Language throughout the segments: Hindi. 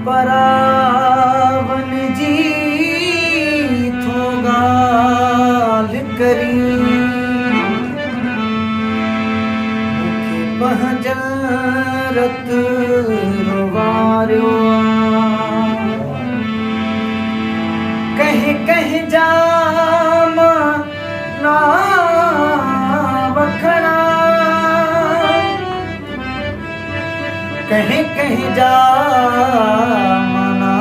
परावन जी थो गाल करी मुखे पंहिंजरत रोवारियो कहीं कहीं जा ना वखड़ा कहीं कहीं जा मना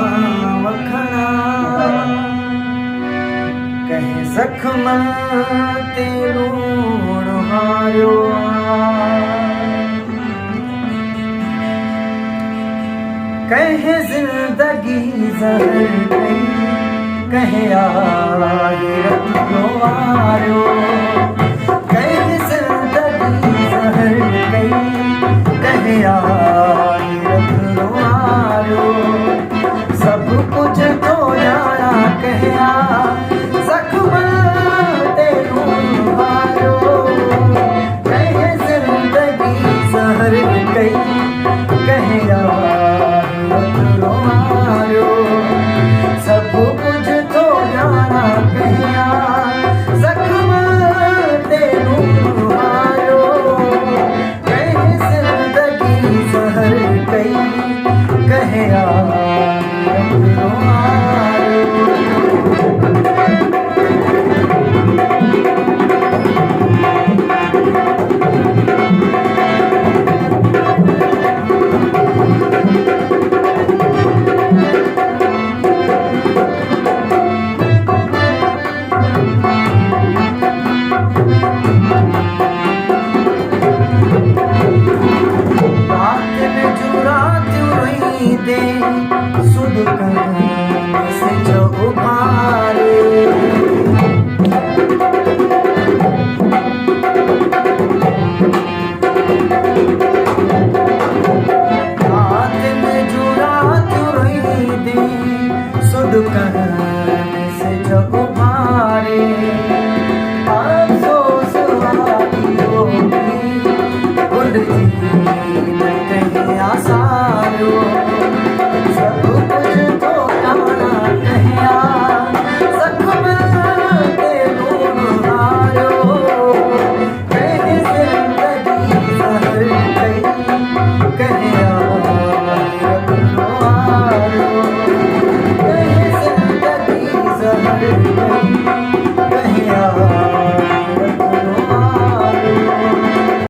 वखड़ा कहीं जख्म ते लूण हारियो कहीं जिंदगी ज़हर कई कहीं आखिरत गुवारियो कहीं जिंदगी ज़हर कई कहीं आखिरत गुवारियो सब कुछ तो जाना कहिया ज़ख्म ते लूहारियो कहीं जिंदगी ज़हर कई कहीं आखिरत गुवारियो सब कुछ तो जाना कहिया ज़ख्म ते लूहारियो कहीं जिंदगी ज़हर कई कहीं आखिरत गुवारियो दे सुध कर